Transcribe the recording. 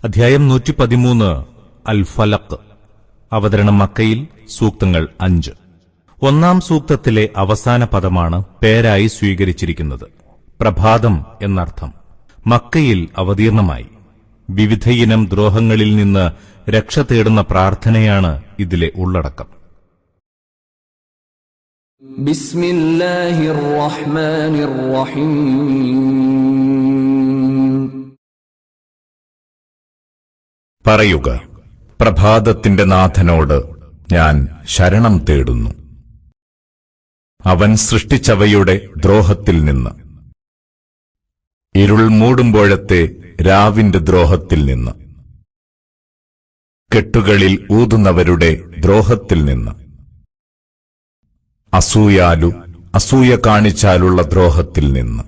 അധ്യായം 113 അൽ ഫലഖ്. അവതരണം മക്കയിൽ. സൂക്തങ്ങൾ 5. ഒന്നാം സൂക്തത്തിലെ അവസാന പദമാണ് പേരായി സ്വീകരിച്ചിരിക്കുന്നത്. പ്രഭാതം എന്നർത്ഥം. മക്കയിൽ അവതീർണമായി. വിവിധയിനം ദ്രോഹങ്ങളിൽ നിന്ന് രക്ഷ തേടുന്ന പ്രാർത്ഥനയാണ് ഇതിലെ ഉള്ളടക്കം. ബിസ്മില്ലാഹിർ റഹ്മാനിർ റഹീം. പറയുക, പ്രഭാതത്തിന്റെ നാഥനോട് ഞാൻ ശരണം തേടുന്നു. അവൻ സൃഷ്ടിച്ചവയുടെ ദ്രോഹത്തിൽ നിന്ന്, ഇരുൾ മൂടുമ്പോഴത്തെ രാവിന്റെ ദ്രോഹത്തിൽ നിന്ന്, കെട്ടുകളിൽ ഊതുന്നവരുടെ ദ്രോഹത്തിൽ നിന്ന്, അസൂയ കാണിച്ചാലുള്ള ദ്രോഹത്തിൽ നിന്ന്,